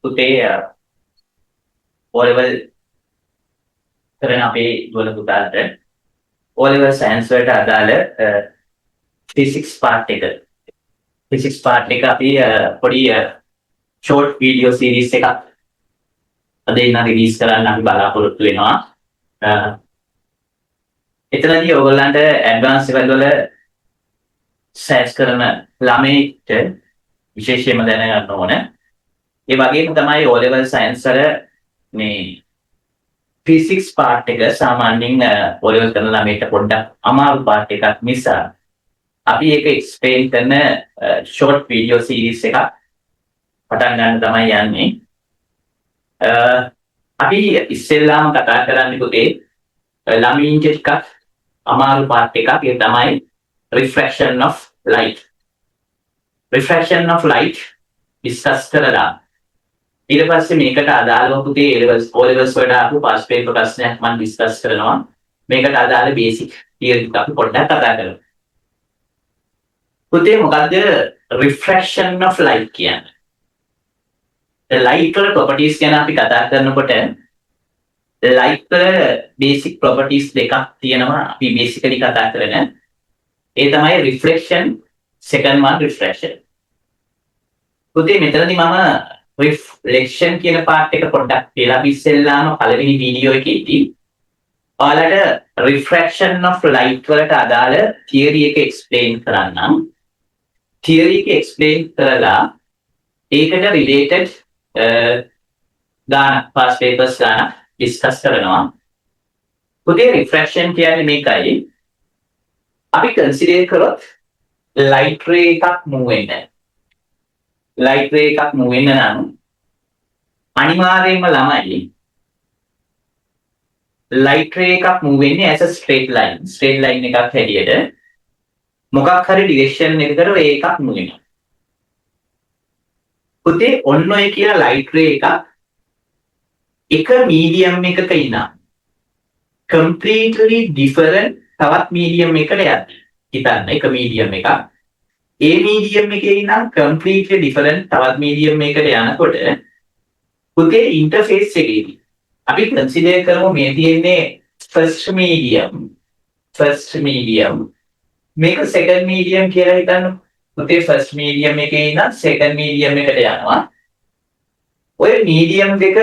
පුතේ ඕලෙවල් කරන අපේ දුවල පුතාට ඕලෙවල් සයන්ස් වලට අදාළ ෆිසික්ස් පාර්ට් එක අපි පොඩි ෂෝට් වීඩියෝ සීරීස් එකක් අද ඉන්න රිලීස් කරන්න අපි බලාපොරොත්තු වෙනවා. එතනදී ඔයගොල්ලන්ට ඇඩ්වාන්ස් ලෙවල් වල සයන්ස් කරන ළමයිට විශේෂයෙන්ම දැනගන්න ඕන. ඒ වගේම තමයි O level science වල මේ physics part එක සාමාන්‍යයෙන් O level කරන ළමයිට පොඩ්ඩක් අමාරු part එකක් නිසා අපි ඒක explain කරන short video series එකක් පටන් ගන්න තමයි යන්නේ. අපි ඉස්සෙල්ලාම කතා කරන්නේ පුතේ ළමයින්ට ටිකක් අමාරු part එකක්. ඒ තමයි refraction of light. refraction of light discuss කරලා ඊට පස්සේ මේකට අදාළව පුතේ O levels වලට ආපු past paper ප්‍රශ්නයක් මම ඩිස්කස් කරනවා. මේකට අදාළ බේසික් තියරි ටික අපි පොඩ්ඩක් කතා කරමු. පුතේ මොකද්ද refraction of light කියන්නේ? light වල properties ගැන අපි කතා කරනකොට light වල basic properties දෙකක් තියෙනවා අපි basically කතා කරන. ඒ තමයි reflection, second one refraction. පුතේ මෙතනදී මම reflection කියන part එක පොඩ්ඩක් කියලා අපි ඉස්සෙල්ලාම පළවෙනි වීඩියෝ එකේදී ඔයාලට refraction of light වලට අදාළ theory එක explain කරන්නම්. theory එක explain කරලා ඒකට related ගානක් past papers ගානක් discuss කරනවා. පුතේ refraction කියන්නේ මේකයි. අපි consider කරොත් light ray එකක් move වෙන්නේ. light ray එකක් move වෙන්න නම් අනිවාර්යයෙන්ම ළමයි light ray එකක් move වෙන්නේ as a straight line එකක් හැටියට මොකක් හරි direction එකකට ray එකක් move වෙනවා. පුතේ ඔන්න ඔය කියන light ray එක medium එකක ඉන්නා completely different තවත් medium එකකට යන්නේ. හිතන්න එක medium එකක් ඒ medium එකේ ඉඳන් completely different තවත් medium එකකට යනකොට පුතේ interface එකේදී අපි consider කරමු මේ තියෙන්නේ first medium මේක second medium කියලා හිතන්න. පුතේ first medium එකේ ඉඳන් second medium එකට යනවා. ඔය medium දෙක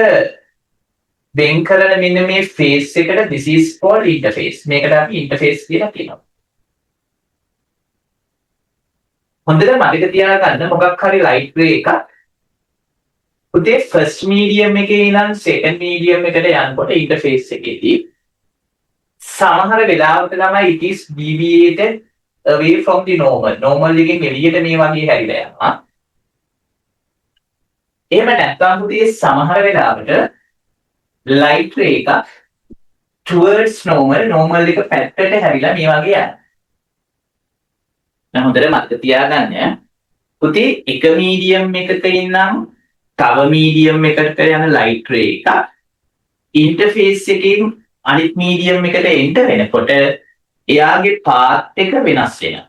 වෙන් කරන මෙන්න මේ face එකට this is called interface. මේකට අපි interface කියලා කියනවා. හොඳට මතක තියාගන්න මොකක් හරි light ray එකක් පුතේ first medium එකේ ඉඳන් second medium එකට යනකොට interface එකේදී සමහර වෙලාවට තමයි it is deviated away from the normal එකෙන් එළියට මේ වගේ හැරිලා යනවා. එහෙම නැත්නම් පුතේ සමහර වෙලාවට light ray එක towards normal එක පැත්තට හැරිලා මේ වගේ යනවා. දැන් හොඳට මතක තියාගන්න පුතේ එක medium එකක ඉන්නම් තව medium එකකට යන light ray එක interface එකකින් අනිත් medium එකට එන්න වෙනකොට එයාගේ path එක වෙනස් වෙනවා.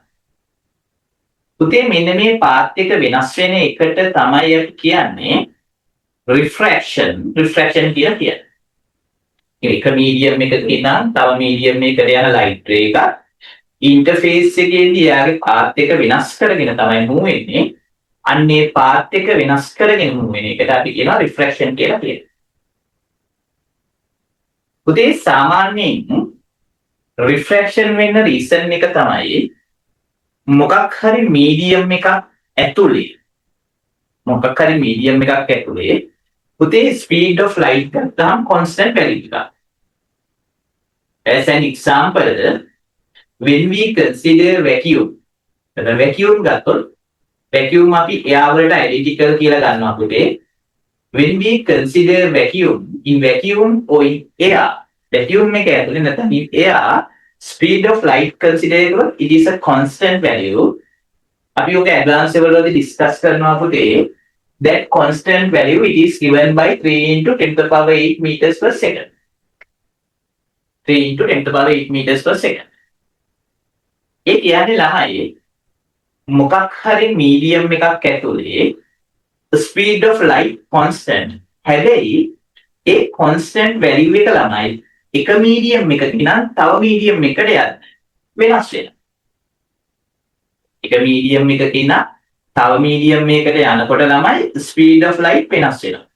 පුතේ මෙන්න මේ path එක වෙනස් වෙන එකට තමයි අපි කියන්නේ refraction කියලා කියන්නේ. එක medium එකක ඉඳන් තව medium එකකට යන light ray එක interface එකේදී යාගේ path එක වෙනස් කරගෙන තමයි move වෙන්නේ. අන්නේ path එක වෙනස් කරගෙන move වෙන එකට අපි කියනවා refraction කියලා කියනවා. පුතේ සාමාන්‍යයෙන් refraction වෙන්න reason එක තමයි මොකක් හරි medium එකක් ඇතුලේ පුතේ speed of light ගත්තාම constant value එකක්. As an example, when we consider vacuum ගත්තොත් vacuum අපි air වලට identical කියලා ගන්නවා පුතේ. when we consider vacuum in or in air vacuum එක ඇතුලේ නැත්නම් in air speed of light consider කරොත් it is a constant value. අපි ඔක advanced level වලදී discuss කරනවා පුතේ. that constant value it is given by 3 into 10 to the power 8 meters per second. 3 into 10 to the power 8 meters per second. ඒ කියන්නේ ළමයි මොකක් හරි medium එකක් ඇතුලේ speed of light constant. හැබැයි ඒ constant value එක ළමයි එක medium එකක ඉඳන් තව medium එකකට යද්දී වෙනස් වෙනවා. එක medium එකක ඉඳන් තව medium එකකට යනකොට ළමයි speed of light වෙනස් වෙනවා.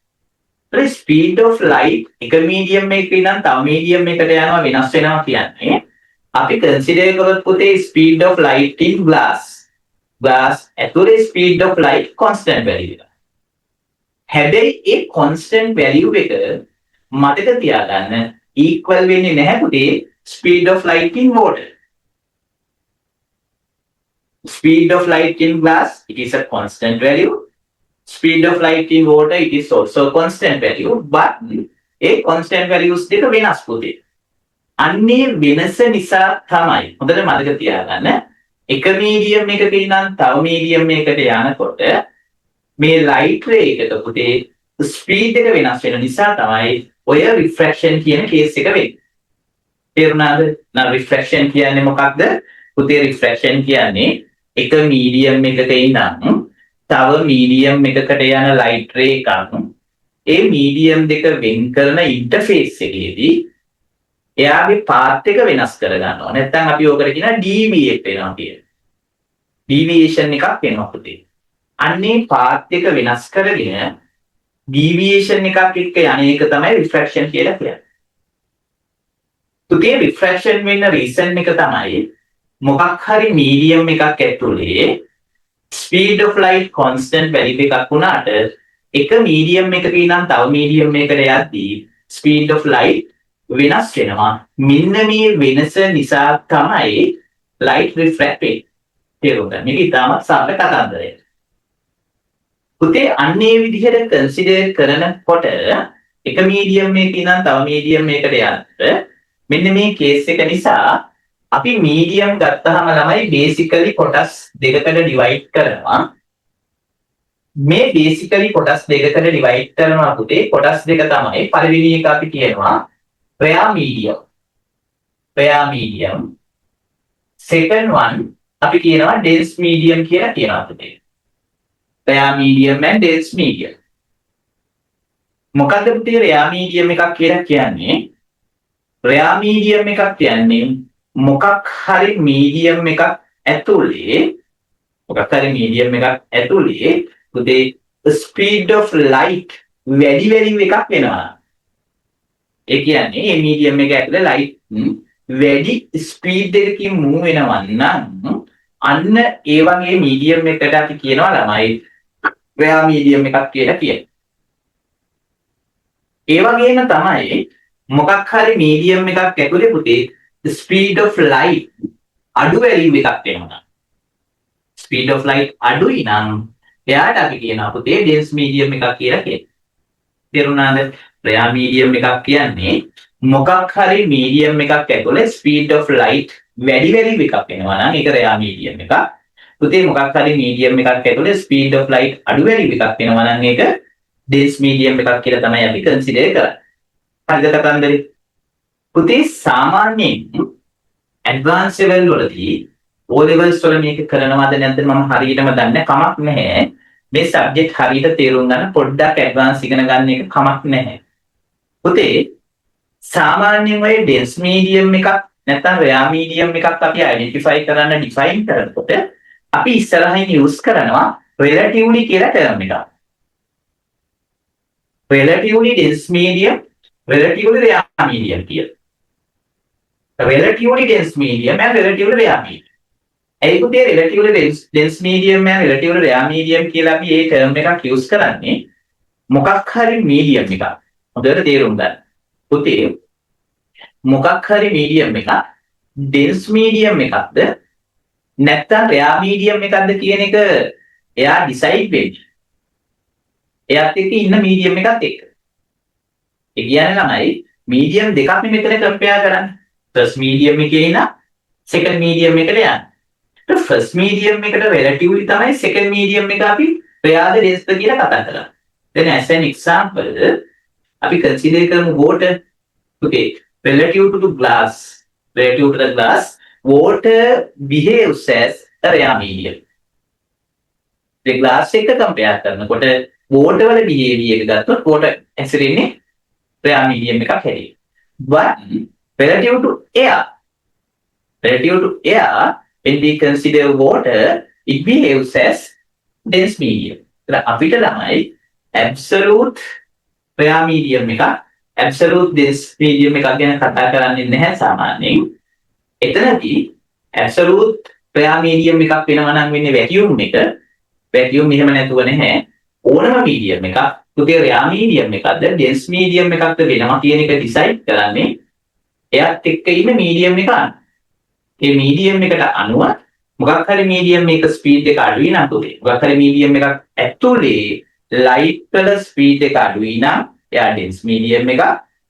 ඒ speed of light එක medium එකක ඉඳන් තව medium එකකට යනවා වෙනස් වෙනවා කියන්නේ අපි consider කරොත් පුතේ speed of light in glass ඇතුලේ speed of light constant value එක. හැබැයි ඒ constant value එක මතක තියාගන්න equal වෙන්නේ නැහැ පුතේ speed of light in water. Speed of light in glass, it is a constant value. Speed of light in water, it is also a constant value. But A constant values දෙක වෙනස් පුතේ. අන්නේ වෙනස නිසා තමයි හොඳට මතක තියාගන්න එක medium එකක ඉඳන් තව medium එකකට යනකොට මේ light ray එකට පුතේ speed එක වෙනස් වෙන නිසා තමයි ඔය refraction කියන case එක වෙන්නේ. තේරුණාද? නම් refraction කියන්නේ මොකක්ද? පුතේ refraction කියන්නේ එක medium එකක ඉඳන් තව medium එකකට යන light ray එකක් ඒ medium දෙක වෙන් කරන interface එකේදී එයාගේ path එක වෙනස් කර ගන්නවා. නැත්නම් අපි ඕකට කියනවා deviate වෙනවා කියලා. deviation එකක් වෙනවා පුතේ. අන්නේ path එක වෙනස් කරගෙන deviation එකක් එක්ක යන්නේක තමයි refraction කියලා කියන්නේ. පුතේ refraction වෙන reason එක තමයි මොකක් හරි medium එකක් ඇතුලේ speed of light constant value එකක් වුණාට එක medium එකක ඉඳන් තව medium එකකට යද්දී speed of light වෙනස් වෙනවා. මෙන්න මේ වෙනස නිසා තමයි light refract වෙන්නේ. තේරුණාද? මේක ඉතාමත් සරල කතන්දරයක්. පුතේ අන්නේ විදිහට consider කරනකොට එක medium එකක ඉඳන් තව medium එකකට යනකොට මෙන්න මේ case එක නිසා අපි medium ගත්තාම ළමයි basically කොටස් දෙකකට divide කරනවා. මේ basically කොටස් දෙකකට divide කරනවා පුතේ. කොටස් දෙක තමයි පළවෙනි එක අපි කියනවා rare medium. Second one අපි කියනවා dense medium කියලා කියනවා පුතේ. rare medium and dense medium. මොකද්ද පුතේ rare medium එකක් කියලා කියන්නේ? rare medium එකක් කියන්නේ මොකක් හරි medium එකක් ඇතුලේ පුතේ speed of light වැඩි value එකක් වෙනවා. ඒ කියන්නේ මේ medium එක ඇතුලේ light වැඩි speed එකකින් move වෙනවා නම් අන්න ඒ වගේ medium එකකට අපි කියනවා ළමයි rare medium එකක් කියලා කියන්නේ. ඒ වගේම තමයි මොකක් හරි medium එකක් ඇතුලේ පුතේ speed of light අඩු value එකක් වෙනවා. speed of light අඩුයි නම් එයාට අපි කියනවා පුතේ dense medium එකක් කියලා කියනවා. තේරුණාද? rare medium එකක් කියන්නේ මොකක් හරි medium එකක් ඇතුලේ speed of light වැඩි value එකක් වෙනවා නම් ඒක rare medium එකක්. පුතේ මොකක් හරි medium එකක් ඇතුලේ speed of light අඩු value එකක් වෙනවා නම් ඒක dense medium එකක් කියලා තමයි අපි consider කරන්නේ. හරිද කතන්දරේ? පුතේ සාමාන්‍යයෙන් advanced level වලදී O levels වල මේක කරනවද නැද්ද මම හරියටම දන්නේ කමක් නැහැ. මේ subject හරියට තේරුම් ගන්න පොඩ්ඩක් advance ඉගෙන ගන්න එක කමක් නැහැ. පුතේ සාමාන්‍යයෙන් ඔය dense medium එකක් නැත්නම් rare medium එකක් අපි identify කරන්න define කරනකොට අපි ඉස්සරහින් use කරනවා relatively කියලා term එකක්. relatively dense medium, relatively rare medium කියලා. relatively dense medium and relatively rare medium. ඒ පුතේ relatively dense medium and relatively rare medium කියලා අපි මේ term එකක් use කරන්නේ මොකක් හරි medium එකක්. හොඳට තේරුම් ගන්න. පුතේ මොකක් හරි medium එකක් dense medium එකක්ද නැත්නම් rare medium එකක්ද කියන එක එයා decide වෙන්නේ. එයාත් එක්ක ඉන්න medium එකත් එක්ක. ඒ කියන්නේ ළමයි medium දෙකක් මෙතන compare කරන්නේ. first medium එකේ ඉන්න second medium එකට යන්න. first medium එකට relatively තමයි second medium එක අපි rare dense කියලා කතා කරන්නේ. then as an example අපි consider කරමු water. okay, relative to the glass, water behaves as a rare medium. the glass එක compare කරනකොට water වල behavior එක ගත්තොත් water හැසිරෙන්නේ rare medium එකක් හැටියට. But relative to air, when we consider water, it behaves as dense medium. අපිට ළමයි absolute rare medium එකක්, absolute dense medium එකක් ගැන කතා කරන්නේ නැහැ සාමාන්‍යයෙන්. එතනදී absolute rare medium එකක් වෙනවා නම් වෙන්නේ vacuum එක. vacuum එහෙම නැතුව නැහැ. ඕනම medium එකක් පුතේ rare medium එකක්ද dense medium එකක්ද වෙනවා කියන එක decide කරන්නේ එයත් එක්ක ඉන්න medium එක අනුව. ඒ medium එකට අනුව මොකක් හරි medium එක speed එක අඩුයි නම් පුතේ මොකක් හරි medium එකක් ඇතුලේ light වල speed එක අඩුයි නම් එයා dense medium එකක්.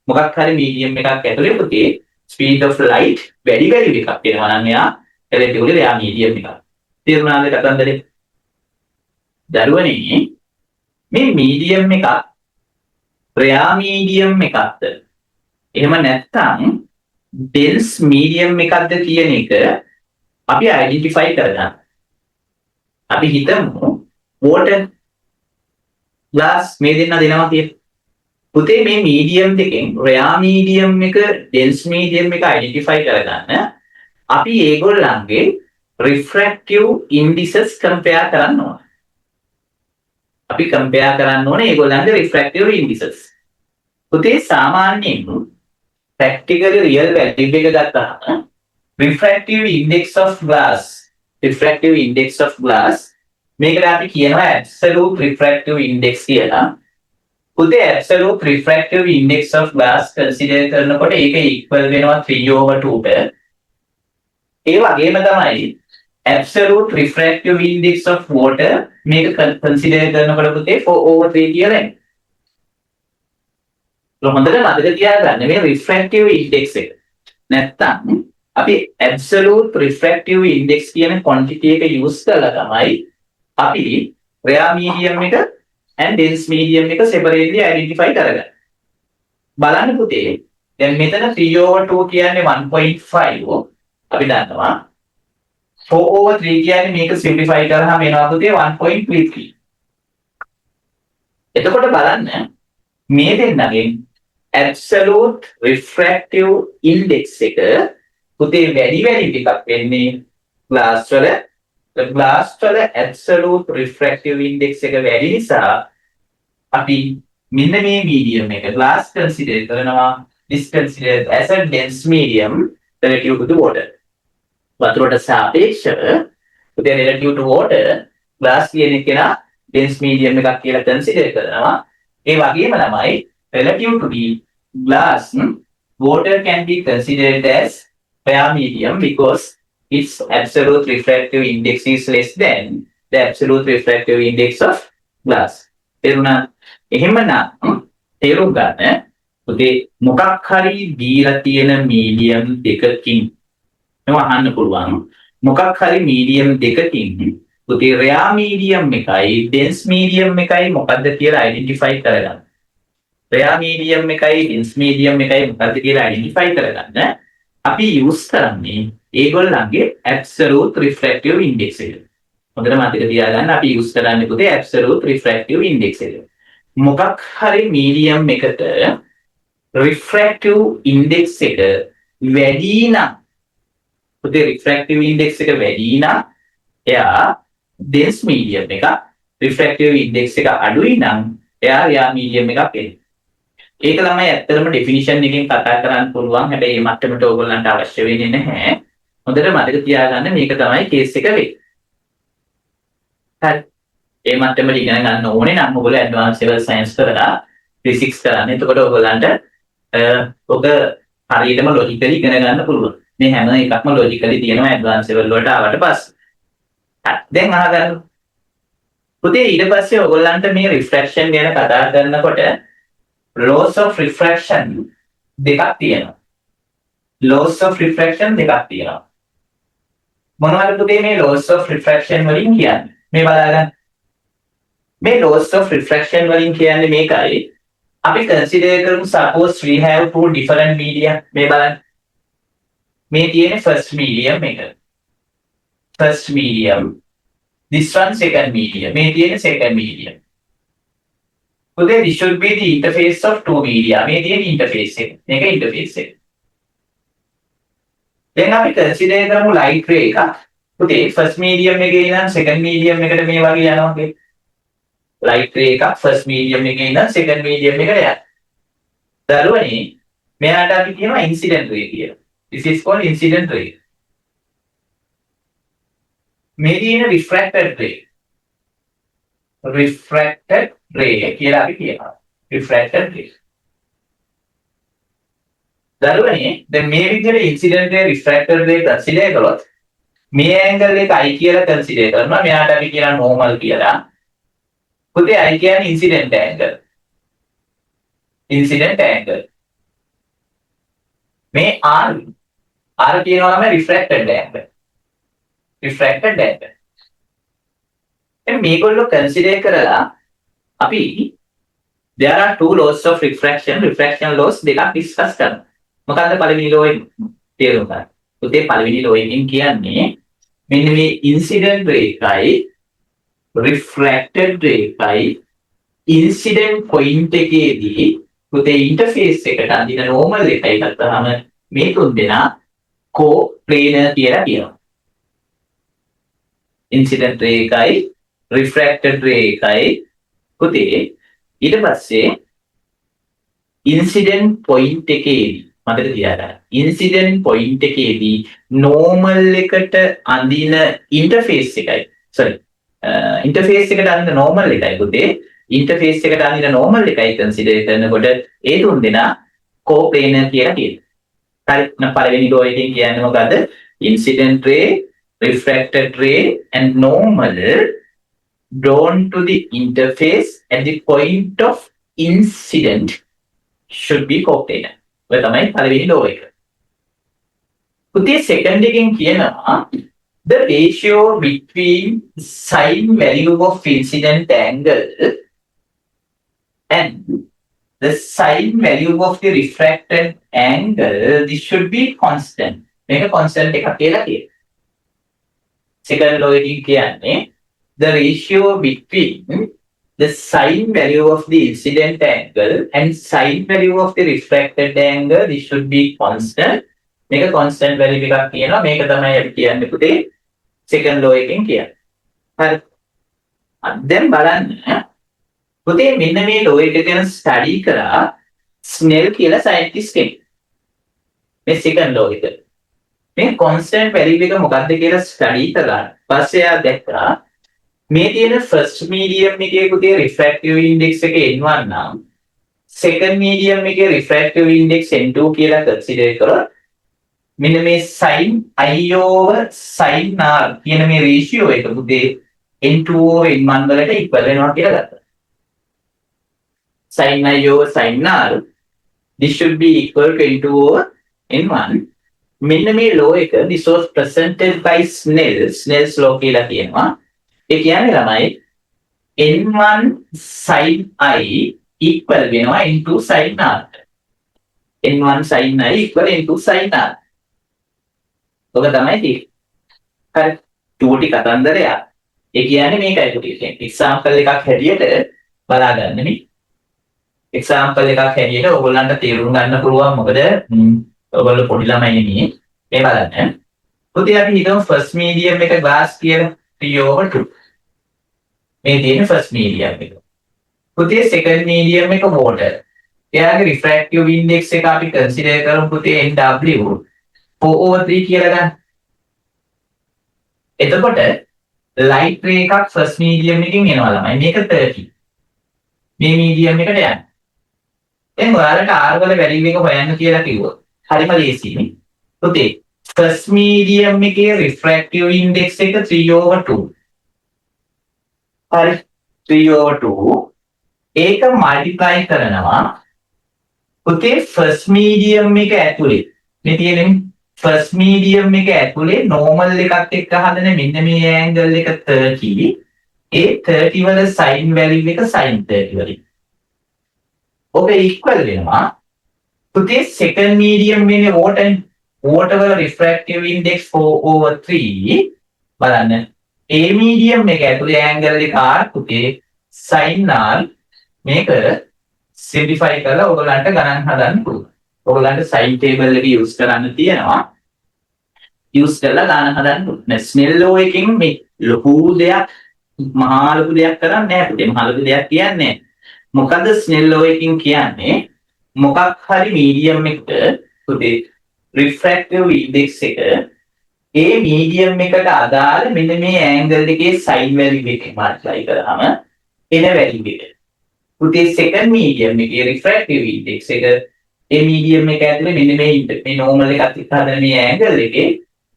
මොකක් හරි medium එකක් ඇතුලේ පුතේ speed of light වැඩි එකක් වෙනවා නම් එයා relatively rare medium එකක්. තේරුණාද කතන්දරේ? දරුවනේ මේ medium එකක් rare medium එකක්ද එහෙම නැත්නම් dense medium එකක්ද කියන එක අපි identify කරගන්න. අපි හිතමු water glass මේ දෙන්න දෙනවා කියලා. පුතේ මේ medium දෙකෙන් rare medium එක dense medium එක identify කරගන්න අපි ඒගොල්ලන්ගේ refractive indices compare කරන්න ඕන. අපි compare කරන්න ඕනේ ඒගොල්ලන්ගේ refractive indices. පුතේ සාමාන්‍යයෙන් practically real value එක ගත්තාම refractive index of glass මේකට අපි කියනවා absolute refractive index කියලා. පුතේ absolute refractive index of glass consider කරනකොට ඒක equal වෙනවා 3/2ට. ඒ වගේම තමයි absolute refractive index of water මේක consider කරනකොට පුතේ 4/3 කියලා එන්නේ. හොඳට මතක තියාගන්න මේ refractive index එක. නැත්තම් අපි absolute refractive index කියන quantity එක use කරලා තමයි අපි rare medium එක and dense medium එක separately identify කරගන්නේ. බලන්න පුතේ දැන් මෙතන 3/2 කියන්නේ 1.5 අපි දන්නවා 4/3 කියන්නේ මේක simplify කරාම එනවා පුතේ 1.33. එතකොට බලන්න මේ දෙන්නගෙන් absolute refractive index එක පුතේ වැඩි එකක් වෙන්නේ glass වල absolute refractive index එක වැඩි නිසා අපි මෙන්න මේ medium එක glass consider කරනවා this considered as a dense medium relative to the water. වතුරට සාපේක්ෂව පුතේ relative to water glass කියන එක නා dense medium එකක් කියලා consider කරනවා. ඒ වගේම තමයි relative to the glass water can be considered as rare medium because its absolute refractive index is less than the absolute refractive index of glass. තේරුණා? එහෙමනම් තේරුම් ගන්න පුතේ මොකක් හරි දීලා තියෙන medium දෙකකින් මම අහන්න පුළුවන් මොකක් හරි medium දෙකකින් පුතේ rare medium එකයි dense medium එකයි මොකද්ද කියලා identify කරගන්න. rare medium එකයි dense medium එකයි මොකද්ද කියලා identify කරගන්න අපි use කරන්නේ ඒගොල්ලන්ගේ absolute refractive index එක. හොඳට මතක තියාගන්න අපි use කරන්නේ පුතේ absolute refractive index එක. මොකක් හරි medium එකට refractive index එක වැඩි නම් පුතේ refractive index එක වැඩි නම් එයා dense medium එක refractive index එක අඩුයි නම් එයා rare medium එකක් වෙනවා. ඒක තමයි ඇත්තටම definition එකෙන් කතා කරන්න පුළුවන්. හැබැයි මේ මට්ටමට ඕගොල්ලන්ට අවශ්‍ය වෙන්නේ නැහැ. හොඳට මතක තියාගන්න මේක තමයි case එක වෙන්නේ. හරි. මේ මට්ටමට ඉගෙන ගන්න ඕනේ නම් ඔයගොල්ලෝ advanced level science කරලා physics කරන්න. එතකොට ඔයගොල්ලන්ට ඔක හරියටම logically ඉගෙන ගන්න පුළුවන්. මේ හැම එකක්ම logically තියෙනවා advanced level වලට ආවට පස්සේ. හරි. දැන් අහගන්න. පුතේ ඊට පස්සේ ඔයගොල්ලන්ට මේ refraction ගැන කතා කරනකොට laws of refraction දෙකක් තියෙනවා. laws of refraction දෙකක් තියෙනවා. මොනවද පුතේ මේ laws of refraction වලින් කියන්නේ? මේ බලන්න. මේ laws of refraction වලින් කියන්නේ මේකයි. අපි consider කරමු suppose we have two different media. මේ බලන්න. මේ තියෙන්නේ first medium එක. first medium. This one second medium. මේ තියෙන්නේ second medium. පුතේ this should be the interface of two media. මේ තියෙන interface එක. මේක interface එක. දැන් අපි consider කරමු light ray එකක්. පුතේ first medium එකේ ඉඳන් second medium එකට මේ වගේ යනවා කියලා. light ray එකක් first medium එකේ ඉඳන් second medium එකට යනවා. දරුවනේ මෙයාට අපි කියනවා incident ray කියලා. This is called incident ray. මේ තියෙන refracted ray. refracted ray කියලා අපි කියනවා. refracted ray. දරුවනේ දැන් මේ විදිහට incident ray refracted ray consider කළොත් මේ angle එක I කියලා consider කරනවා. මෙයාට අපි කියනවා normal කියලා. පුතේ I කියන්නේ incident angle. incident angle. මේ R කියනවා නම් refracted angle. refracted angle. එන්න මේගොල්ලෝ consider කරලා අපි there are two laws of refraction laws දෙකක් discuss කරනවා. මොකද්ද පළවෙනි law එක තේරුම් ගන්න. පුතේ පළවෙනි law එකෙන් කියන්නේ මෙන්න මේ incident ray එකයි refracted ray එකයි incident point එකේදී පුතේ interface එකට අඳින normal එකයි ගත්තාම මේ තුන් දෙනා co-planar කියලා කියනවා. incident ray එකයි refracted ray එකයි පුතේ ඊට පස්සේ incident point එකේදී මතක තියාගන්න incident point එකේදී normal එකට අඳින interface එකයි interface එකට අඳින normal එකයි පුතේ interface එකට අඳින normal එකයි consider කරනකොට ඒ තුන් දෙනා co-planar කියලා කියනවා. හරි නම් පළවෙනි law එකෙන් කියන්නේ මොකද්ද? incident ray, refracted ray and normal drawn to the interface at the point of incident should be co-planar. ඔය තමයි පළවෙනි law එක. පුතේ second එකෙන් කියනවා the ratio between sine value of incident angle and the sine value of the refracted angle, this should be constant. මේක constant එකක් කියලා කියනවා. second law එකෙන් කියන්නේ the ratio between the sine value of the incident angle and sine value of the refracted angle, this should be constant. මේක constant value එකක් කියනවා. මේක තමයි අපි කියන්නේ පුතේ second law එකෙන් කියන්නේ. හරි. දැන් බලන්න පුතේ මෙන්න මේ law එක ගැන study කරා ස්නෙල් කියලා scientist කෙනෙක්. මේ second law එක. මේ constant value එක මොකක්ද කියලා study කරලා පස්සේ ආ දැක්කා මේ තියෙන first medium එකේ පුතේ refractive index එක n1 නම් second medium එකේ refractive index n2 කියලා consider කරොත් මෙන්න මේ sin I over sin r කියන මේ ratio එක පුතේ n2 over n1 වලට equal වෙනවා කියලා ගත්තා. sin I over sin r this should be equal to n2 over n1. මෙන්න මේ law එක this was presented by Snell's law කියලා කියනවා. ඒ කියන්නේ ළමයි n1 sin I equal වෙනවා n2 sin r. n1 sin I equal n2 sin r. ඔක තමයි තියෙන්නේ. හරි. චූටි කතන්දරයක්. ඒ කියන්නේ මේකයි පුතේ. එක්සැම්පල් එකක් හැටියට බලා ගන්න නේ. එක්සැම්පල් එකක් හැටියට ඔයගොල්ලන්ට තේරුම් ගන්න පුළුවන් මොකද ඔයගොල්ලෝ පොඩි ළමයි නේ. මේ බලන්න. පුතේ අපි හිතමු first medium එක glass කියලා 3/2. මේ තියෙන first medium එක. පුතේ second medium එක water. එයාගේ refractive index එක අපි consider කරමු පුතේ NW 4/3 කියලා ගන්න. එතකොට light ray එකක් first medium එකකින් එනවා ළමයි. මේක 30. මේ medium එකට යන්න. දැන් ඔයාලට R වල value එක හොයන්න කියලා කිව්වොත් හරිම ලේසියි. පුතේ first medium එකේ refractive index එක 3/2. හරි 3/2 ඒක multiply කරනවා පුතේ first medium එක ඇතුලේ මේ තියෙන්නේ first medium එක ඇතුලේ normal එකත් එක්ක හදන මෙන්න මේ angle එක 30 ඒ 30 වල sin value එක sin 30 වලින් ඔබ equal වෙනවා පුතේ second medium එකේ water වල refractive index 4/3 බලන්න A medium එක ඇතුලේ angle එක R පුතේ sin R මේක සිම්ප්ලිෆයි කරලා ඔයගලන්ට ගණන් හදන්න පුළුවන්. ඔයගලන්ට සයින් ටේබල් එක යූස් කරන්න තියෙනවා. යූස් කරලා ගණන් හදන්න පුළුවන්. ස්නෙල් ලෝ එකකින් මේ ලොකු දෙයක් මහා ලොකු දෙයක් කරන්නේ නැහැ පුතේ. මහා ලොකු දෙයක් කියන්නේ මොකද ස්නෙල් ලෝ එකකින් කියන්නේ මොකක් හරි මීඩියම් එකට පුතේ රිෆ්‍රැක්ටිව් ඉන්ඩෙක්ස් එක ඒ මීඩියම් එකට අදාළ මෙන්න මේ ඇන්ගල් එකේ සයින් වැලියු එක මල්ටිප්ලයි කරාම එන වැලියු එක. පුතේ සෙකන්ඩ් මීඩියම් එකේ රිෆ්‍රැක්ටිව් ඉන්ඩෙක්ස් එක ඒ මීඩියම් එක ඇතුලේ මෙන්න මේ නෝමල් එකත් එක්ක හදන මේ ඇන්ගල් එකේ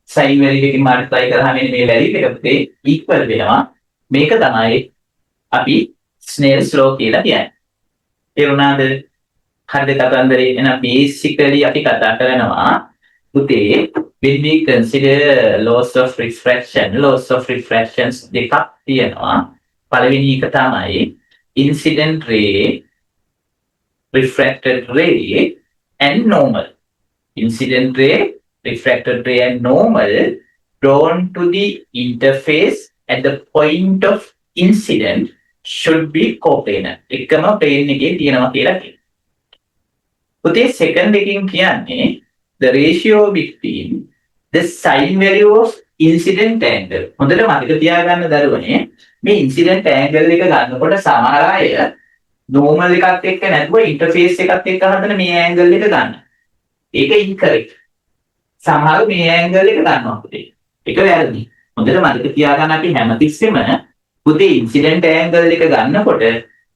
සයින් වැලියු එකකින් මල්ටිප්ලයි කරාම මෙන්න මේ වැලියු එක පුතේ ඉක්වල් වෙනවා. මේක තමයි අපි ස්නෙල්ස් ලෝ කියලා කියන්නේ. තේරුණාද? හරිද කතන්දරේ? එහෙනම් බේසිකලි අපි කතා කරනවා පුතේ when we consider laws of refractions දෙකක් තියෙනවා. පළවෙනි එක තමයි incident ray, refracted ray and normal. Incident ray, refracted ray and normal drawn to the interface at the point of incident should be coplanar. එකම plane එකේ තියෙනවා කියලා කියනවා. පුතේ second එකකින් කියන්නේ the ratio between the sine value of incident angle. හොඳට මතක තියාගන්න දරුවනේ මේ incident angle එක ගන්නකොට සමහර අය normal එකත් එක්ක නැතුව interface එකත් එක්ක හදන මේ angle එක ගන්න. ඒක incorrect. සමහර මේ angle එක ගන්නවා පුතේ. ඒක වැරදි. හොඳට මතක තියාගන්න අපි හැමතිස්සෙම පුතේ incident angle එක ගන්නකොට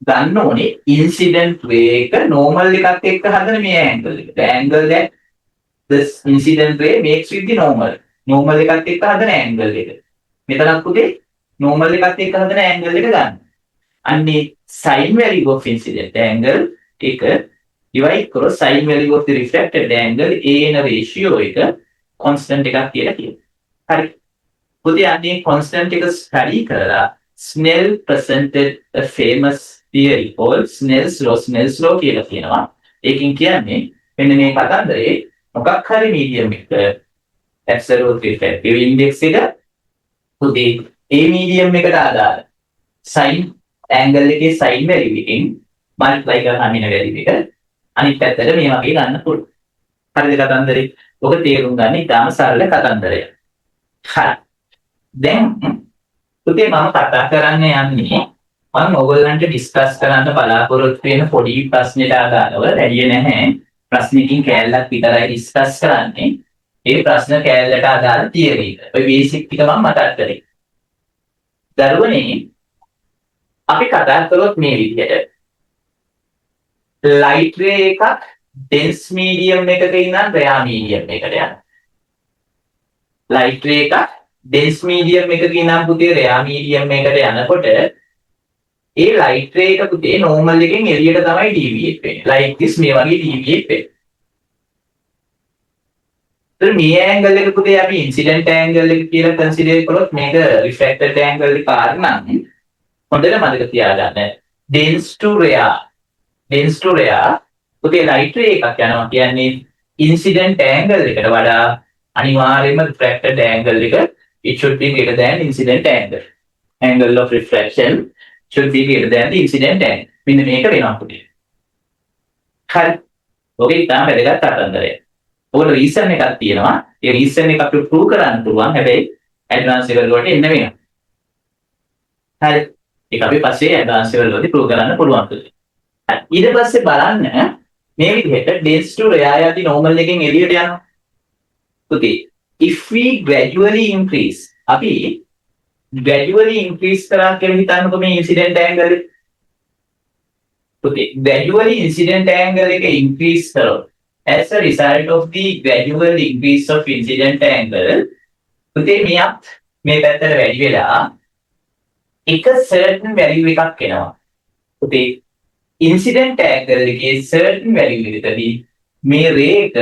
ගන්න ඕනේ incident ray එක normal එකත් එක්ක හදන මේ angle එක. The angle that this incident ray makes with the normal. normal එකත් එක්ක හදන angle එක. මෙතනත් පුතේ normal එකත් එක්ක හදන angle එක ගන්න. අන්නේ sin value of incident angle එක divide කරොත් sin value of the refracted angle a එන ratio එක constant එකක් කියලා කියනවා. හරි. පුතේ අන්නේ constant එක study කරලා Snell presented a famous theory called Snell's law කියලා කියනවා. ඒකෙන් කියන්නේ මෙන්න මේ කතන්දරේ මොකක් හරි මීඩියම් එක absolute refractive index එක පුතේ ඒ මීඩියම් එකට අදාළ sin angle එකේ sin value එකෙන් multiply කරාම එන value එක අනිත් පැත්තට මේ වගේ ගන්න පුළුවන්. හරිද කතන්දරේ? ඔක තේරුම් ගන්න ඉතාම සරල කතන්දරයක්. හරි. දැන් පුතේ මම කතා කරන්න යන්නේ මම ඔයගොල්ලන්ට ඩිස්කස් කරන්න බලාපොරොත්තු වෙන පොඩි ප්‍රශ්නෙට අදාළව වැඩි නැහැ. ප්‍රශ්නකින් කෑල්ලක් විතරයි ඩිස්කස් කරන්නේ. ඒ ප්‍රශ්න කෑල්ලට අදාළ තියරි එක. ඔය බේසික් ටික මම මතක් කරේ. දරුවනේ අපි කතා කරොත් මේ විදිහට light ray එකක් dense medium එකක ඉඳන් rare medium එකට යනවා. light ray එකක් dense medium එකක ඉඳන් පුතේ rare medium එකට යනකොට ඒ light ray එක පුතේ normal එකෙන් එළියට තමයි deviate වෙන්නේ. like this මේ වගේ deviate වෙන්නේ. तर මේ angle එක පුතේ අපි incident angle එක කියලා consider කරොත් මේක refracted angle එක පාරනම් හොඳට මතක තියාගන්න. dense to rare පුතේ light ray එකක් යනවා කියන්නේ incident angle එකට වඩා අනිවාර්යයෙන්ම refracted angle එක it should be greater than incident angle. Angle of refraction should be greater than the incident angle. මෙන්න මේක වෙනවා පුතේ. හරි. ඔකේ ඉතාලම වැදගත් කතන්දරයක්. ඔකට රීසන් එකක් තියෙනවා. ඒ රීසන් එක අපිට ප්‍රූව් කරන්න පුළුවන්. හැබැයි ඇඩ්වාන්ස් ලෙවල් වලට එන්න වෙනවා. හරි. ඒක අපි පස්සේ ඇඩ්වාන්ස් ලෙවල් වලදී ප්‍රූව් කරන්න පුළුවන් පුතේ. ඊට පස්සේ බලන්න මේ විදිහට dense to rare යද්දී normal එකෙන් එළියට යනවා. පුතේ if we gradually increase අපි gradually increase කරා කියලා හිතන්නකො මේ incident angle එක. පුතේ gradually incident angle එක increase කරොත් as a result of the gradual increase of incident angle පුතේ මෙයත් මේ පැත්තට වැඩි වෙලා එක certain value එකක් එනවා. පුතේ incident angle එකේ certain value එකදී මේ ray එක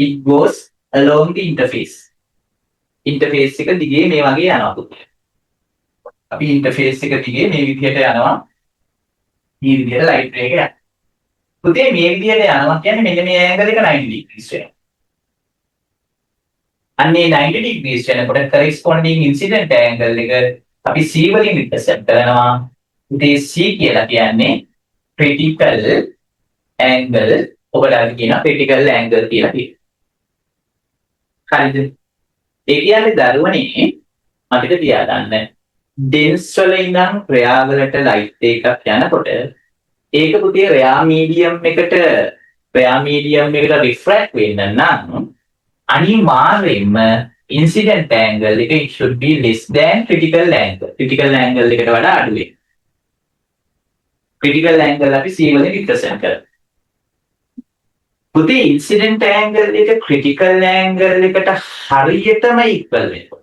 it goes along the interface. interface එක දිගේ මේ වගේ යනවා පුතේ. අපි interface එක දිගේ මේ විදිහට යනවා. මේ විදිහට light ray එක යනවා. පුතේ මේ විදිහට යනවා කියන්නේ මෙන්න මේ angle එක 90 degrees වෙනවා. අන්නේ 90 degrees වෙනකොට corresponding incident angle එක අපි c වලින් represent කරනවා. පුතේ c කියලා කියන්නේ critical angle ඔබට අර කියන critical angle කියලා කියනවා. හරිද? ඒ කියන්නේ දරුවනේ මතක තියාගන්න ඩෙන්ස් වල ඉඳන් රෙයා වලට ලයිට් එකක් යනකොට ඒක පුතේ රෙයා මීඩියම් එකට රිෆ්‍රැක්ට් වෙන්න නම් අනිවාර්යෙන්ම incident angle එක it should be less than critical angle. critical angle එකට වඩා අඩු වෙන්න. critical angle අපි C වලින් represent කරනවා. පුතේ incident angle එක critical angle එකට හරියටම equal වෙනවා.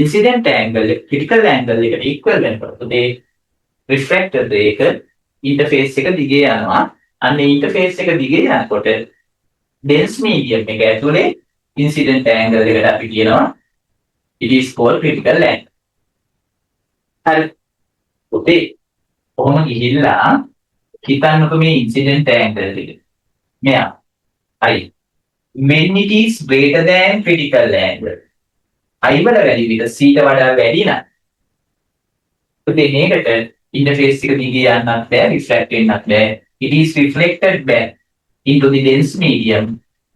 incident angle එක critical angle එකට equal වෙනකොට පුතේ refractor එක interface එක දිගේ යනවා. අන්න interface එක දිගේ යනකොට dense medium එක ඇතුලේ incident angle එකට අපි කියනවා it is called critical angle. හරි. පුතේ කොහොම ගිහිල්ලා හිතන්නකො මේ incident angle එක. මෙයා. හරි. when it is greater than critical angle. I වල වැඩි විට C ට වඩා වැඩි නම් පුතේ මේකට interface එක දිගේ යන්නත් බෑ refract වෙන්නත් බෑ. It is reflected back into the dense medium.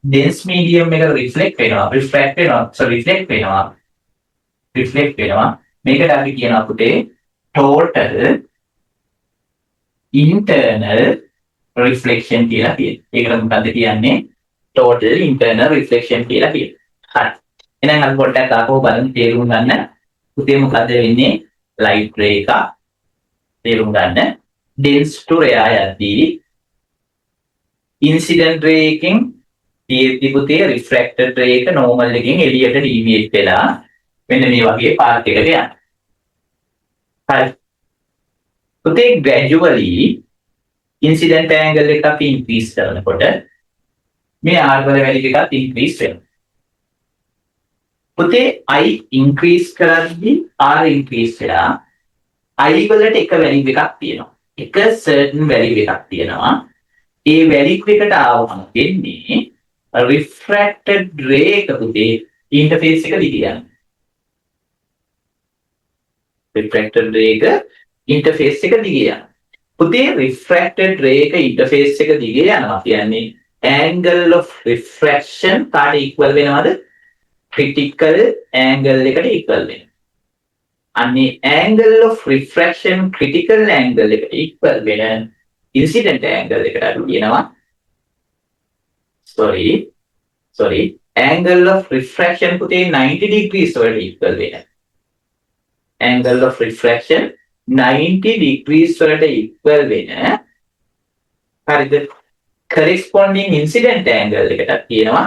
dense medium එක reflect වෙනවා refract වෙනවා මේකට අපි කියනවා පුතේ total internal reflection කියලා කියනවා. ඒකට මොකද්ද කියන්නේ? total internal reflection කියලා කියනවා. හරි. එහෙනම් අපි පොඩ්ඩක් ආපහු බලමු තේරුම් ගන්න. පුතේ මොකද්ද වෙන්නේ? light ray එක තේරුම් ගන්න. dense to rare යද්දී incident ray එකෙන් තියෙද්දි පුතේ refracted ray එක normal එකෙන් එළියට deviate වෙලා මෙන්න මේ වගේ path එකකට යනවා. හරි. පුතේ gradually incident angle එක අපි increase කරනකොට මේ R වල value එකත් increase වෙනවා. පුතේ I increase කරද්දී R increase වෙලා I වලට එක value එකක් තියෙනවා. එක certain value එකක් තියෙනවා. ඒ value එකට ආවම වෙන්නේ refracted ray එක පුතේ interface එක දිගේ යනවා. refracted ray එක interface එක දිගේ යනවා. පුතේ refracted ray එක interface එක දිගේ යනවා කියන්නේ angle of refraction කාට equal වෙනවද? critical angle එකට equal වෙනවා. අන්නේ angle of refraction critical angle එකට equal වෙන incident angle එකට අපි කියනවා sorry angle of refraction පුතේ 90 degrees වලට equal වෙන angle of refraction 90 degrees වලට equal වෙන හරිද corresponding incident angle එකට කියනවා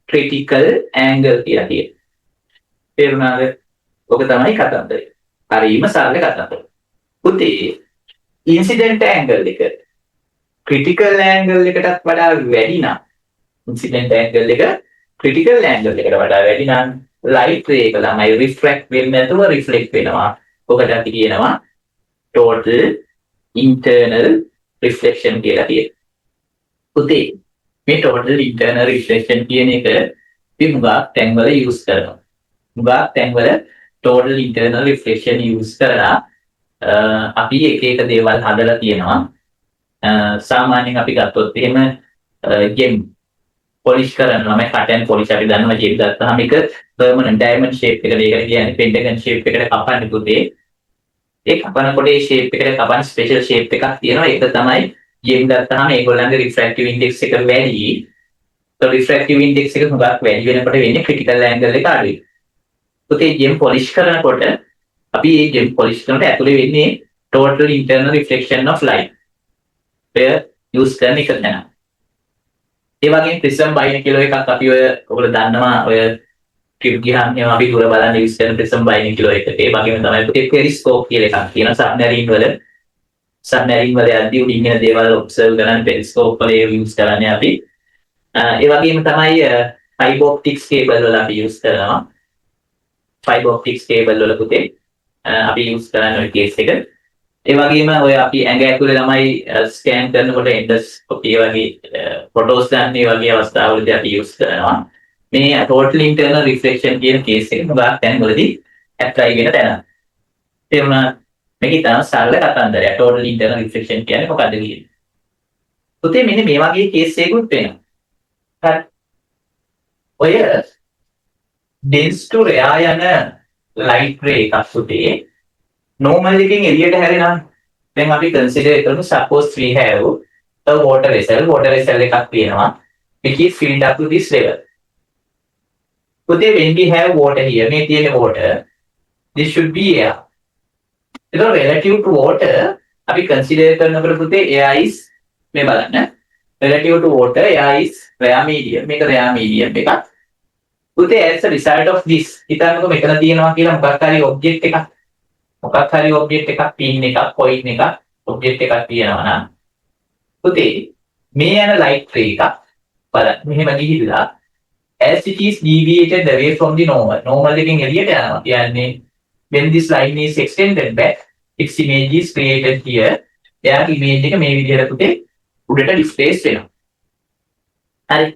critical angle කියලා කියනවා. තේරුණාද? ඔක තමයි කතන්දරය. හරිම සරල කතන්දරය. පුතේ incident angle එක critical angle එකටත් වඩා වැඩි නම් incident angle එක critical angle එකට වඩා වැඩි නම් light ray එක ළමයි refract වෙන්නේ නැතුව reflect වෙනවා. ඔකට අපි කියනවා total internal reflection කියලා කියනවා. පුතේ මේ total internal reflection කියන එක අපි මුගක් තැන්වල use කරනවා. මුගක් තැන්වල total internal reflection use කරලා අපි එක දේවල් හදලා තියෙනවා. සාමාන්‍යයෙන් අපි ගත්තොත් එහෙම gem polish කරනවා. මේ cut and polish අපි දන්නවා gem ගත්තාම ඒක permanent diamond shape එකකට ඒකට කියන්නේ pentagon shape එකකට කපන්න පුතේ. ඒ කපනකොට ඒ shape එකට කපන special shape එකක් තියෙනවා. ඒක තමයි gem ගත්තාම ඒගොල්ලන්ගේ refractive index එක වැඩි. so refractive index එක හුඟක් වැඩි වෙනකොට වෙන්නේ critical angle එක අඩුයි. පුතේ gem polish කරනකොට අපි මේ gem polish කරනකොට ඇතුලේ වෙන්නේ total internal reflection of light. A use කරන එක දැන. ඒ වගේම prism binocular එකක් අපි ඔයගොල්ලෝ දන්නවා ඔය ට්‍රිප් ගියාම එහෙම අපි දුර බලන්න use කරන prism binocular එක. ඒ වගේම තමයි පුතේ periscope කියලා එකක් තියෙනවා submarine වල යද්දී උඩින් එන දේවල් observe කරන්න periscope වල use කරන්නේ අපි. ඒ වගේම තමයි fiber optics cable වල අපි use කරනවා. fiber optics cable වල පුතේ අපි use කරන ඔය case එක. ඒ වගේම ඔය අපි ඇඟ ඇතුලේ ළමයි ස්කෑන් කරනකොට endoscopy වගේ photos ගන්න ඒ වගේ අවස්ථාවලදී අපි use කරනවා. මේ total internal reflection කියන case එක මුගක් තැන්වලදී apply වෙන තැන. තේරුණා? මේක ඉතාම සරල කතන්දරයක්. total internal reflection කියන්නේ මොකක්ද කියන්නේ. පුතේ මෙන්න මේ වගේ කේස් එකකුත් වෙනවා. හරි. ඔය dense to rare යන light ray එකක් පුතේ normal එකෙන් එළියට හැරෙනවා. දැන් අපි consider කරමු suppose we have a water vessel එකක් තියෙනවා. which is filled up to this level. පුතේ when we have water here මේ තියෙන water this should be air. ඒක relative to water අපි consider කරනකොට පුතේ air is මේ බලන්න relative to water air is rare medium. මේක rare medium එකක්. පුතේ as a result of this හිතන්නකො මෙතන තියෙනවා කියලා මොකක් හරි object එකක්. මොකක් හරි object එකක් pin එකක් coin එකක් object එකක් තියෙනවා නම් පුතේ මේ යන light ray එකක් බලන්න මෙහෙම ගිහිල්ලා as it is deviated away from the normal එකෙන් එළියට යනවා. කියන්නේ when this line is extended back its image is created here. එයාගේ image එක මේ විදිහට පුතේ උඩට displace වෙනවා. හරි.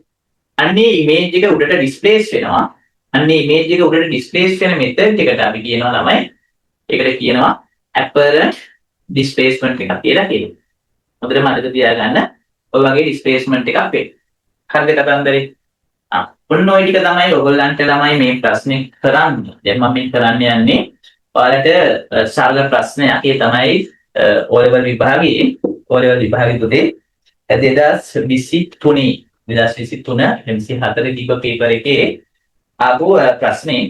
අන්නේ image එක උඩට displace වෙනවා. අන්නේ image එක උඩට displace වෙන method එකට අපි කියනවා ළමයි ඒකට කියනවා apparent displacement එකක් කියලා කියනවා. හොඳට මතක තියාගන්න ඔය වගේ displacement එකක් වෙයි. හරිද කතන්දරේ? ඔන්න ඔය ටික තමයි ඔයගොල්ලන්ට ළමයි මේ ප්‍රශ්නේ කරන්නේ. දැන් මම මේ කරන්න යන්නේ ඔයාලට සරල ප්‍රශ්නයක්. ඒ තමයි O level විභාගයේ පුතේ 2023 MC4 දීප පේපර් එකේ ආපු ප්‍රශ්නේ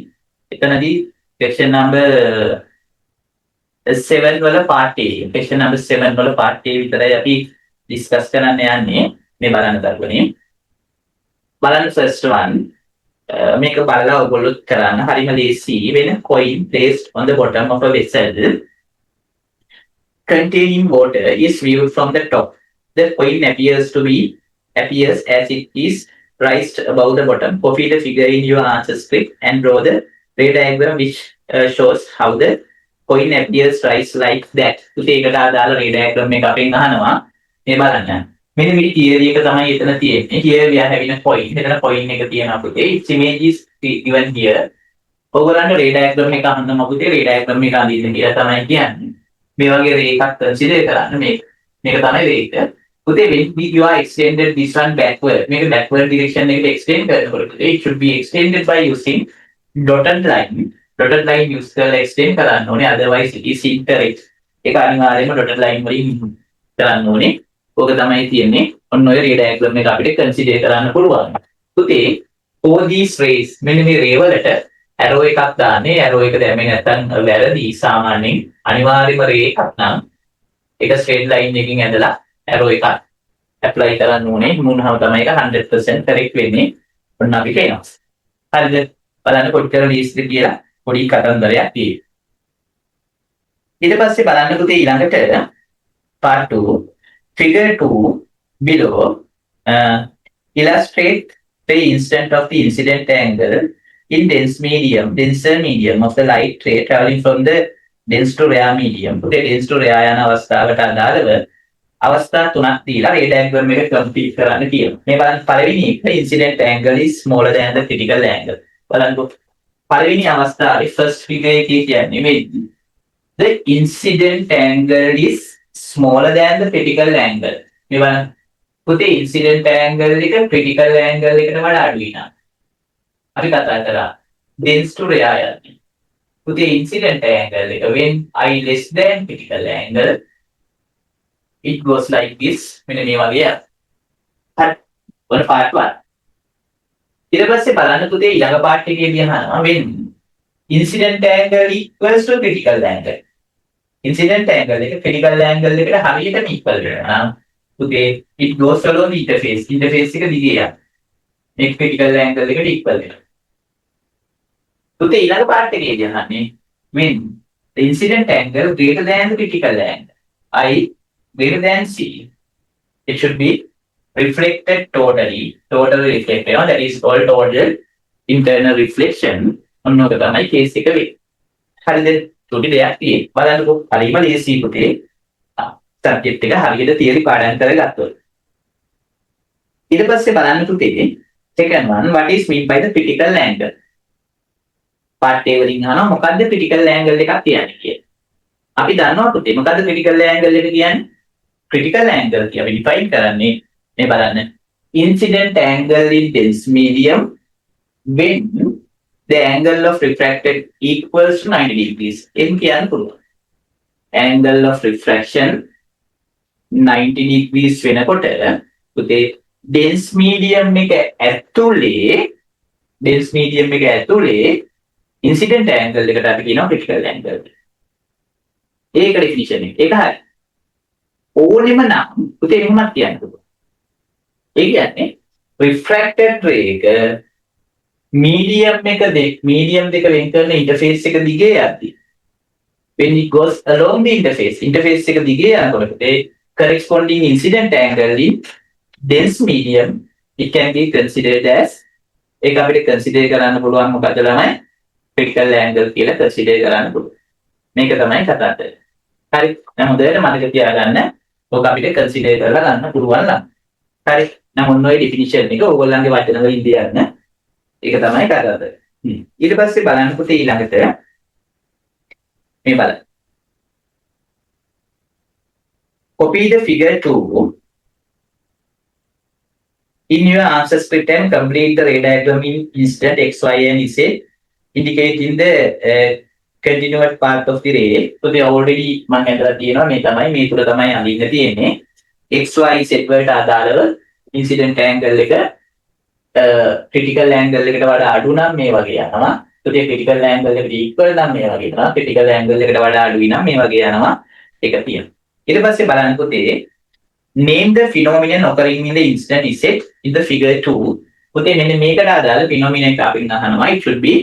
එතනදී section number 7 වල part A question number 7 වල part A විතරයි අපි discuss කරන්න යන්නේ. මේ බලන්න දරුවනේ. බලන්න first one මේක බලලා ඔයගොල්ලෝ කරන්න හරිම ලේසි. when a coin placed on the bottom of a vessel containing water is viewed from the top, the coin appears as it is raised above the bottom. Copy the figure in your answer script and draw the ray diagram which shows how the coin appears raised like that. ඒකට අදාළ ray diagram එක අපෙන් අහනවා. මේ බලන්න. මෙන්න මේ theory එක තමයි එතන තියෙන්නේ. Here we are having a coin. එතන coin එක තියෙනවා පුතේ. Its image is given here. ඔයගොල්ලන්ට ray diagram එක අහන්නම පුතේ ray diagram එක අඳින්න කියලා තමයි කියන්නේ. මේ වගේ ray එකක් consider කරන්න මේක තමයි ray එක. පුතේ when you are extended this one backward මේක backward direction එකට extend කරනකොට it should be extended by using dotted line use කරලා extend කරන්න ඕනේ. otherwise it is incorrect. ඒක අනිවාර්යයෙන්ම dotted line වලින් කරන්න ඕනේ. ඕක තමයි තියෙන්නේ. ඔන්න ඔය ray diagram එක අපිට consider කරන්න පුළුවන්. පුතේ all these rays මෙන්න මේ ray වලට arrow එකක් දාන්නේ. arrow එක දැම්මේ නැත්නම් වැරදි. සාමාන්‍යයෙන් අනිවාර්යයෙන්ම ray එකක් නම් ඒක straight line එකකින් ඇදලා arrow එකක් apply කරන්න ඕනේ. මුණහම තමයි ඒක 100% correct වෙන්නේ. ඔන්න අපි කියනවා. හරිද? බලන්න කොච්චර ලීස්ට් කියලා පොඩි කතන්දරයක් තියෙනවා. ඊට පස්සේ බලන්න පුතේ ඊළඟට part 2 figure 2 below illustrate the instant of the incident angle in denser medium of the light ray traveling from the dense to rare medium. පුතේ dense to rare යන අවස්ථාවට අදාළව අවස්ථා තුනක් දීලා ray diagram එක complete කරන්න කියනවා. මේ බලන්න පළවෙනි එක incident angle is smaller than the critical angle. බලන්න පළවෙනි අවස්ථාවේ first figure එකේ කියන්නේ මේ the incident angle is smaller than the critical angle. මේ බලන්න පුතේ incident angle එක critical angle එකට වඩා අඩුයි නා. අපි කතා කරා dense to rare යන්නේ. පුතේ incident angle එක when I less than critical angle it goes like this. මෙන්න මේ වගේ යනවා. හරි. ඔන්න part 1. ඊට පස්සේ බලන්න පුතේ ඊළඟ part එකේදී අහනවා when incident angle equals to critical angle. incident angle එක critical angle එකට හරියටම equal වෙනවා. පුතේ it goes along the interface එක දිගේ යනවා. මේ critical angle එකට equal වෙනවා. පුතේ ඊළඟ part එකේදී අහන්නේ when the incident angle greater than the critical angle I greater than C, it should be reflected totally reflected. That is called total internal reflection. ඔන්න ඔක තමයි case එක වෙන්නේ. හරිද? චුටි දෙයක් තියෙයි. බලන්නකෝ. හරිම ලේසි පුතේ. සබ්ජෙක්ට් එක හරියට තියරි පාඩම් කරගත්තොත්. ඊට පස්සේ බලන්න පුතේ second one what is meant by the critical angle. part A වලින් අහනවා මොකද්ද critical angle එකක් කියන්නේ කියලා. අපි දන්නවා පුතේ මොකද්ද critical angle එක කියන්නේ? critical angle කිය අපි define කරන්නේ මේ බලන්න. Incident angle in dense medium when the angle of refracted equals to 90 degrees. එම් කියන්න පුළුවන්. Angle of refraction 90 degrees වෙනකොට පුතේ dense medium එක ඇතුලේ incident angle එකට අපි කියනවා critical angle. ඒක definition එක. ඒක හරි. ඕනෙම නම් පුතේ එහෙමත් කියන්න පුළුවන්. ඒ කියන්නේ refracted ray එක medium දෙක වෙන් කරන interface එක දිගේ යද්දී when it goes along the interface එක දිගේ යනකොට ඒ corresponding incident angle in dense medium it can be considered as ඒක අපිට consider කරන්න පුළුවන් මොකද ළමයි critical angle කියලා consider කරන්න පුළුවන්. මේක තමයි කතා කරන්නේ. හරි. දැන් හොඳට මතක තියාගන්න. ඔක අපිට consider කරලා ගන්න පුළුවන් නම්. හරි. නම් ඔන්න ඔය definition එක ඕගොල්ලන්ගේ වචන වලින් දෙන්න. ඒක තමයි කතා කරන්නේ. ඊට පස්සේ බලන්න පුතේ ඊළඟට මේ බලන්න. Copy the figure 2 in your answer script and complete the ray diagram in instant x, y and z indicating the continuous part of the ray. So they already මම ඇදලා තියෙනවා මේ තුල තමයි අඳින්න තියෙන්නේ. x, y, z වලට අදාළව incident angle එක critical angle එකට වඩා අඩු නම් මේ වගේ යනවා. ඒ critical angle එකට equal නම් මේ වගේ යනවා. critical angle එකට වඩා අඩුයි නම් මේ වගේ යනවා. ඒක තියෙනවා. ඊට පස්සේ බලන්න පුතේ name the phenomenon occurring in the instant is set in the figure 2. පුතේ මෙන්න මේකට අදාළ phenomenon එක අපින් අහනවා. It should be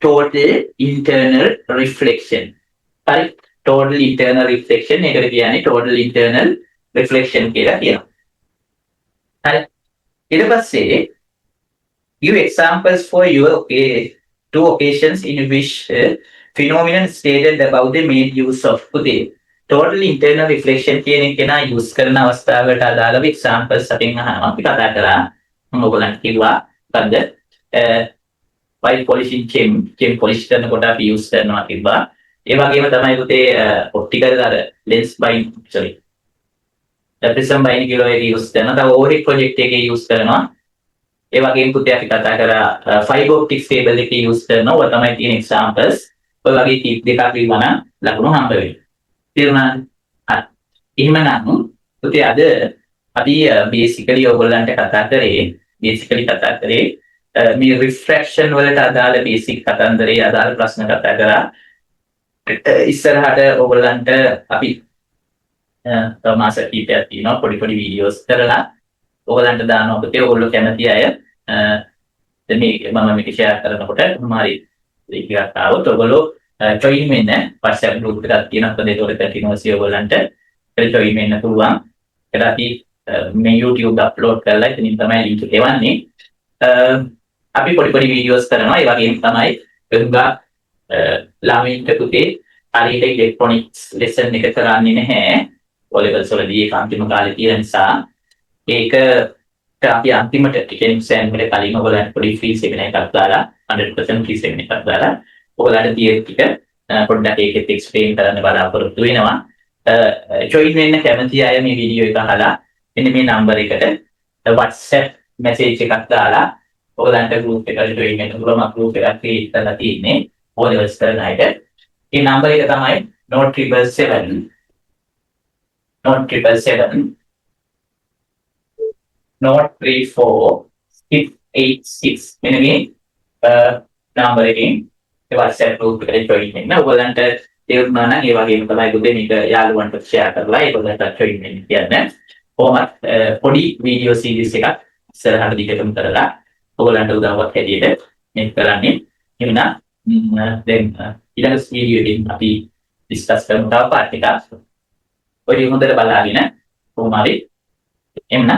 total internal reflection. හරි. total internal reflection එකට කියන්නේ total internal reflection කියලා කියනවා. හරි. ඊට පස්සේ give examples for your two occasions in which phenomenon stated about the made use of පුතේ total internal reflection කියන එක නා use කරන අවස්ථාවකට අදාළව examples අපින් අහනවා. අපි කතා කරා මම ඔයගලන්ට කිව්වා මොකද්ද white polishing gem polish කරනකොට අපි use කරනවා කිව්වා. ඒ වගේම තමයි පුතේ optical අර lens bind prism bind කියලා එක use කරනවා. තව overhead project එකේ use කරනවා. ඒ වගේම පුතේ අපි කතා කරා fiber optic cable එකේ use කරනවා. ඔය තමයි තියෙන examples. ඔය වගේ tip දෙකක් ලියවන ලකුණු හම්බ වෙනවා. තේරුණාද? හරි. එහෙමනම් පුතේ අද අපි basically ඔයගොල්ලන්ට කතා කරේ මේ refraction වලට අදාළ basic කතන්දරේ අදාළ ප්‍රශ්න කතා කරා. ඉස්සරහට ඔයගොල්ලන්ට අපි මාස කිහිපයක් තියෙනවා පොඩි වීඩියෝස් කරලා ඔයගොල්ලන්ට දානවා. පුතේ ඔයගොල්ලෝ කැමති අය මම මේක share කරනකොට මොනවාරි link එකක් ආවොත් ඔයගොල්ලෝ join වෙන්න WhatsApp group එකක් තියෙනවා. ඒකට continuously ඔයගොල්ලන්ට join වෙන්න පුළුවන්. ඒක අපි මේ YouTube upload කරලා ඉතින් තමයි link එක එවන්නේ. අපි පොඩි videos කරනවා. ඒ වගේම තමයි වෙනදා ළමයින්ට පුතේ හරියට electronics lesson එක කරන්නේ නැහැ. O levels වලදී ඒක අන්තිම කාලේ තියෙන නිසා ඒක අපි අන්තිමට ටිකෙන් exam එකට කලින් ඔයගොල්ලන්ට පොඩි free seminar එකක් දාලා 100% free seminar එකක් දාලා ඔයාලට තියෙන ටික පොඩ්ඩක් ඒකෙත් එක්ස්ප්ලেইন කරන්න බලාපොරොත්තු වෙනවා. ජොයින් වෙන්න කැමති අය මේ වීඩියෝ එක අහලා මෙන්න මේ නම්බර් එකට WhatsApp message එකක් දාලා ඔයාලන්ට group එකට ජොයින් වෙන්න පුළුවන්. group එකක් create කරලා තියෙන්නේ O levels කරන අයට. මේ නම්බර් එක තමයි 077 034 686 මෙන්න මේ නම්බර් එකෙන් WhatsApp group එකට join වෙන්න. ඔයගොල්ලන්ට තේරුණා නම් ඒ වගේම තමයි පුතේ මේක යාළුවන්ට share කරලා ඒගොල්ලන්ට join වෙන්න කියන්නේ. කොහොමත් පොඩි video series එකක් ඉස්සරහට දිගටම කරලා ඔයගොල්ලන්ට උදව්වක් හැටියට මේක කරන්නේ. එහෙනම් දැන් ඊළඟ video එකෙන් අපි discuss කරමු තව part එකක්. ඔය හොඳට බලාගෙන කොහොම හරි එන්න